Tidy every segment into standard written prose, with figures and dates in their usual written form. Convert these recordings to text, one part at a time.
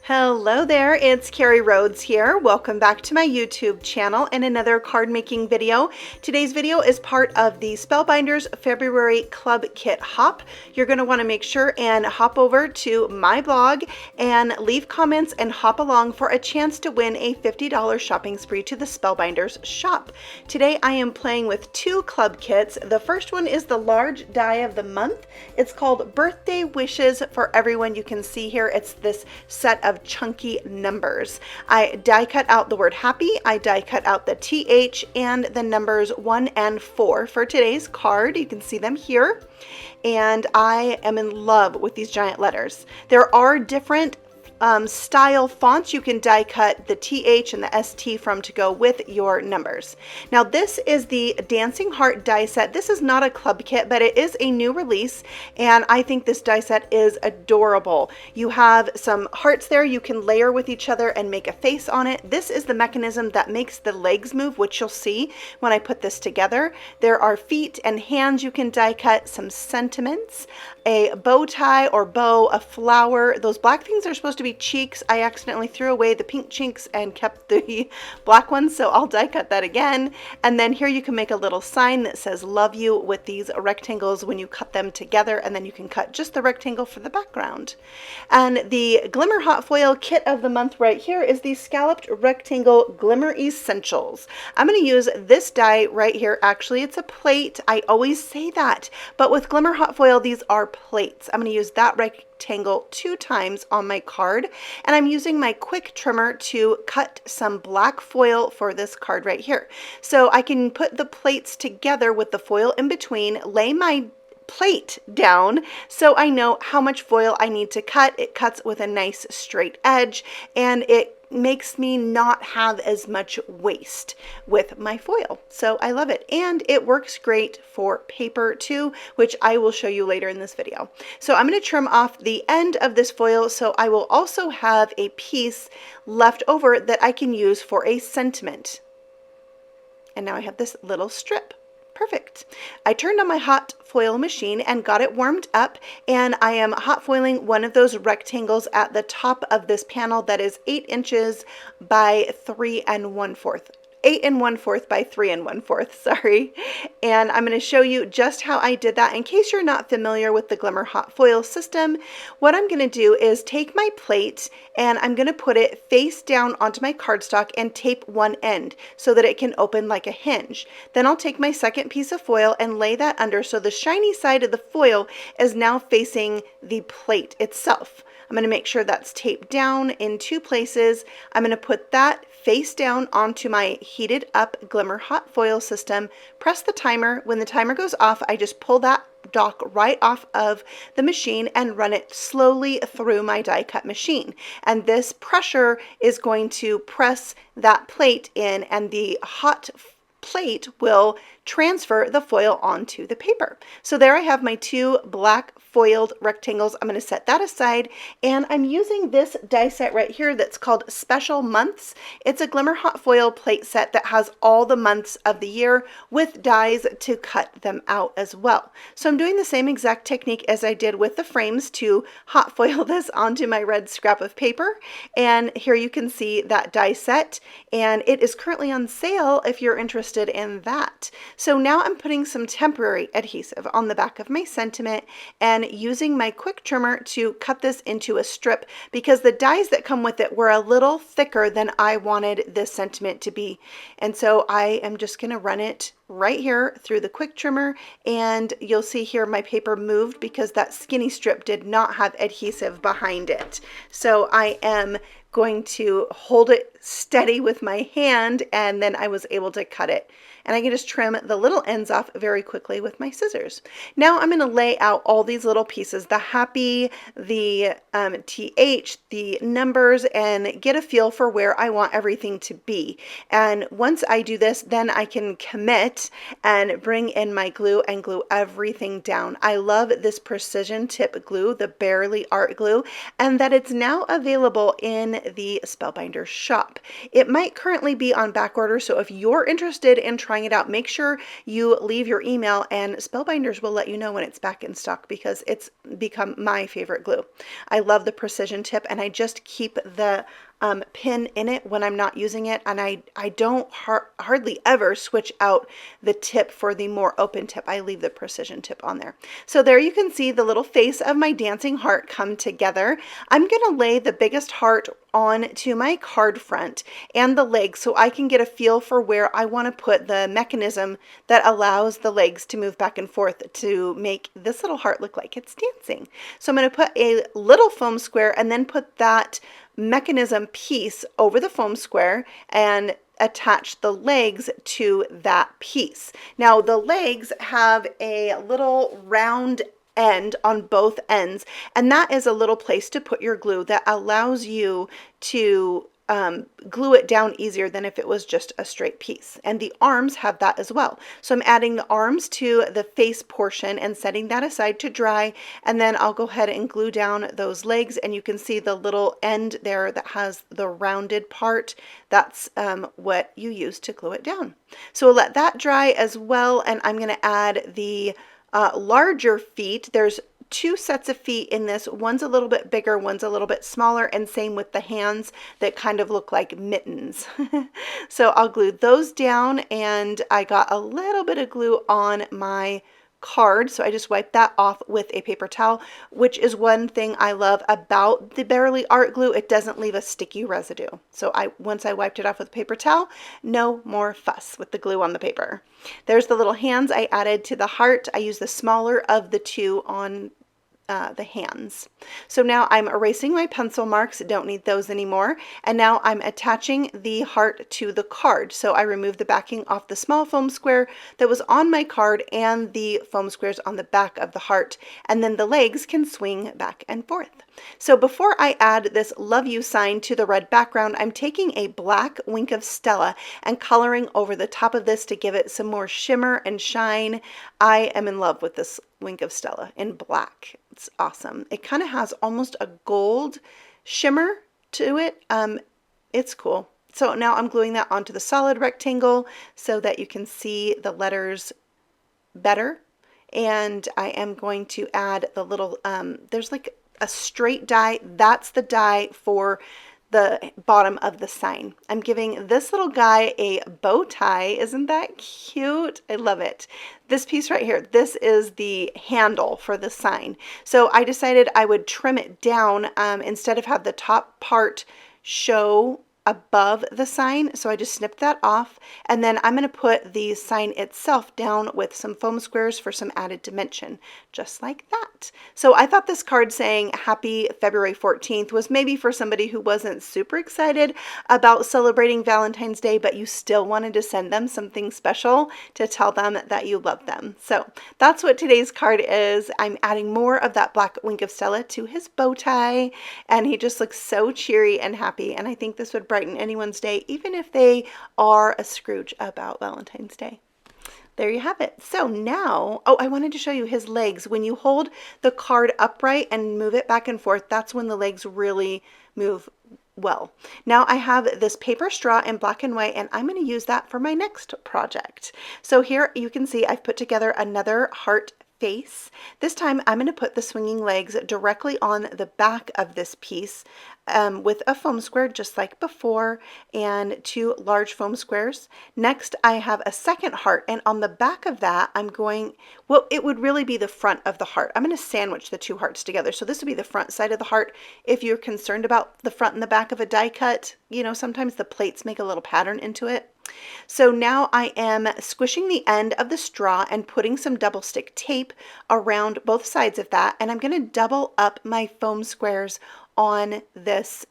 Hello there, it's Carrie Rhodes here. Welcome back to my YouTube channel and another card making video. Today's video is part of the Spellbinders February Club Kit Hop. You're going to want to make sure and hop over to my blog and leave comments and hop along for a chance to win a $50 shopping spree to the Spellbinders Shop. Today I am playing with two club kits. The first one is the large die of the month. It's called Birthday Wishes for Everyone. You can see here it's this set of chunky numbers. I die cut out the word happy, I die cut out the TH and the numbers 1 and 4 for today's card. You can see them here. And I am in love with these giant letters. There are different style fonts you can die cut the TH and the ST from to go with your numbers. Now this is the Dancing Heart die set. This is not a club kit, but it is a new release, and I think this die set is adorable. You have some hearts there you can layer with each other and make a face on it. This is the mechanism that makes the legs move, which you'll see when I put this together. There are feet and hands you can die cut, some sentiments, a bow tie or bow, a flower. Those black things are supposed to be cheeks. I accidentally threw away the pink cheeks and kept the black ones, so I'll die cut that again. And then here you can make a little sign that says love you with these rectangles when you cut them together, and then you can cut just the rectangle for the background. And the Glimmer Hot Foil Kit of the month right here is the Scalloped Rectangle Glimmer Essentials. I'm going to use this die right here. Actually, it's a plate. I always say that, but with Glimmer Hot Foil, these are plates. I'm going to use that rectangle 2 times on my card, and I'm using my quick trimmer to cut some black foil for this card right here. So I can put the plates together with the foil in between, lay my plate down so I know how much foil I need to cut. It cuts with a nice straight edge, and it makes me not have as much waste with my foil. So I love it, and it works great for paper too, which I will show you later in this video. So I'm going to trim off the end of this foil, so I will also have a piece left over that I can use for a sentiment. And now I have this little strip. Perfect. I turned on my hot foil machine and got it warmed up, and I am hot foiling one of those rectangles at the top of this panel that is 8 inches by 3 1/4. 8 1/4 by 3 1/4, sorry. And I'm going to show you just how I did that in case you're not familiar with the Glimmer Hot Foil system. What I'm going to do is take my plate and I'm going to put it face down onto my cardstock and tape one end so that it can open like a hinge. Then I'll take my second piece of foil and lay that under so the shiny side of the foil is now facing the plate itself. I'm going to make sure that's taped down in 2 places. I'm going to put that face down onto my heated up Glimmer Hot Foil system, press the timer. When the timer goes off, I just pull that dock right off of the machine and run it slowly through my die cut machine. And this pressure is going to press that plate in, and the hot plate will transfer the foil onto the paper. So there I have my 2 black foiled rectangles. I'm going to set that aside, and I'm using this die set right here that's called Special Months. It's a Glimmer Hot Foil plate set that has all the months of the year with dies to cut them out as well. So I'm doing the same exact technique as I did with the frames to hot foil this onto my red scrap of paper, and here you can see that die set, and it is currently on sale if you're interested in that. So now I'm putting some temporary adhesive on the back of my sentiment and using my quick trimmer to cut this into a strip because the dies that come with it were a little thicker than I wanted this sentiment to be. And so I am just going to run it right here through the quick trimmer, and you'll see here my paper moved because that skinny strip did not have adhesive behind it. So I am going to hold it steady with my hand, and then I was able to cut it. And I can just trim the little ends off very quickly with my scissors. Now I'm going to lay out all these little pieces, the happy, the TH, the numbers, and get a feel for where I want everything to be. And once I do this, then I can commit it and bring in my glue and glue everything down. I love this precision tip glue, the Barely Art Glue, and that it's now available in the Spellbinders Shop. It might currently be on back order, so if you're interested in trying it out, make sure you leave your email and Spellbinders will let you know when it's back in stock, because it's become my favorite glue. I love the precision tip, and I just keep the pin in it when I'm not using it, and I don't hardly ever switch out the tip for the more open tip. I leave the precision tip on there. So there you can see the little face of my dancing heart come together. I'm gonna lay the biggest heart onto my card front and the legs so I can get a feel for where I want to put the mechanism that allows the legs to move back and forth to make this little heart look like it's dancing. So I'm going to put a little foam square and then put that mechanism piece over the foam square and attach the legs to that piece. Now the legs have a little round end on both ends, and that is a little place to put your glue that allows you to glue it down easier than if it was just a straight piece. And the arms have that as well. So I'm adding the arms to the face portion and setting that aside to dry, and then I'll go ahead and glue down those legs, and you can see the little end there that has the rounded part. That's what you use to glue it down. So we'll let that dry as well, and I'm going to add the larger feet. There's two sets of feet in this. One's a little bit bigger, one's a little bit smaller, and same with the hands that kind of look like mittens. So I'll glue those down, and I got a little bit of glue on my card, so I just wiped that off with a paper towel, which is one thing I love about the Barely Art Glue. It doesn't leave a sticky residue. So once I wiped it off with a paper towel, no more fuss with the glue on the paper. There's the little hands I added to the heart. I used the smaller of the two on the hands. So now I'm erasing my pencil marks, don't need those anymore, and now I'm attaching the heart to the card. So I removed the backing off the small foam square that was on my card and the foam squares on the back of the heart, and then the legs can swing back and forth. So before I add this love you sign to the red background, I'm taking a black wink of Stella and coloring over the top of this to give it some more shimmer and shine. I am in love with this wink of Stella in black. It's awesome. It kind of has almost a gold shimmer to it. It's cool. So now I'm gluing that onto the solid rectangle so that you can see the letters better. And I am going to add the little, there's like a straight die. That's the die for the bottom of the sign. I'm giving this little guy a bow tie. Isn't that cute? I love it. This piece right here, this is the handle for the sign. So I decided I would trim it down instead of have the top part show above the sign. So I just snipped that off, and then I'm going to put the sign itself down with some foam squares for some added dimension, just like that. So I thought this card saying happy February 14th was maybe for somebody who wasn't super excited about celebrating Valentine's Day, but you still wanted to send them something special to tell them that you love them. So that's what today's card is. I'm adding more of that black wink of Stella to his bow tie, and he just looks so cheery and happy, and I think this would brighten anyone's day, even if they are a Scrooge about Valentine's Day. There you have it. So now, oh, I wanted to show you his legs. When you hold the card upright and move it back and forth, that's when the legs really move well. Now I have this paper straw in black and white, and I'm going to use that for my next project. So here you can see I've put together another heart face. This time I'm going to put the swinging legs directly on the back of this piece with a foam square just like before, and two large foam squares. Next I have a second heart, and on the back of that I'm going, well, it would really be the front of the heart. I'm going to sandwich the two hearts together. So this would be the front side of the heart. If you're concerned about the front and the back of a die cut, you know, sometimes the plates make a little pattern into it. So now I am squishing the end of the straw and putting some double stick tape around both sides of that, and I'm going to double up my foam squares on this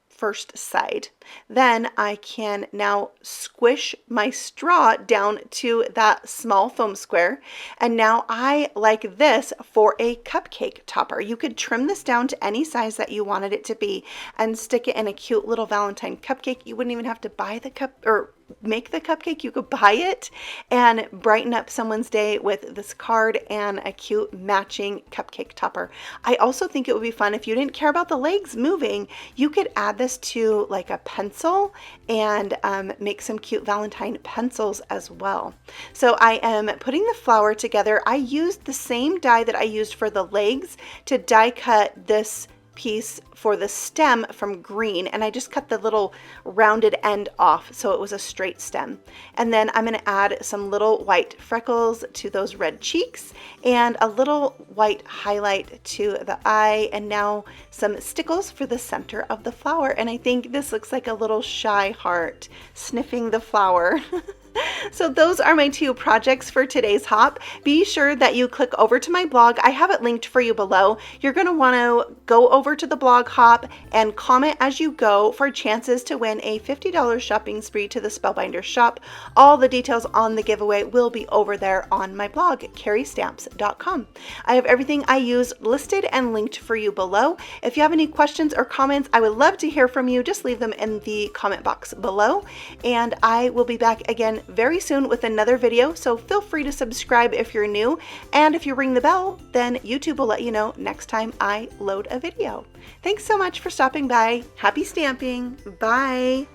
first side. Then I can now squish my straw down to that small foam square, and now I like this for a cupcake topper. You could trim this down to any size that you wanted it to be and stick it in a cute little Valentine cupcake. You wouldn't even have to buy the make the cupcake, you could buy it and brighten up someone's day with this card and a cute matching cupcake topper. I also think it would be fun if you didn't care about the legs moving, you could add this to like a pencil and make some cute Valentine pencils as well. So I am putting the flower together. I used the same die that I used for the legs to die cut this piece for the stem from green, and I just cut the little rounded end off so it was a straight stem. And then I'm going to add some little white freckles to those red cheeks and a little white highlight to the eye, and now some stickles for the center of the flower. And I think this looks like a little shy heart sniffing the flower. So those are my two projects for today's hop. Be sure that you click over to my blog. I have it linked for you below. You're going to want to go over to the blog hop and comment as you go for chances to win a $50 shopping spree to the Spellbinders Shop. All the details on the giveaway will be over there on my blog, carriestamps.com. I have everything I use listed and linked for you below. If you have any questions or comments, I would love to hear from you. Just leave them in the comment box below, and I will be back again very soon with another video, so feel free to subscribe if you're new, and if you ring the bell, then YouTube will let you know next time I load a video. Thanks so much for stopping by. Happy stamping. Bye.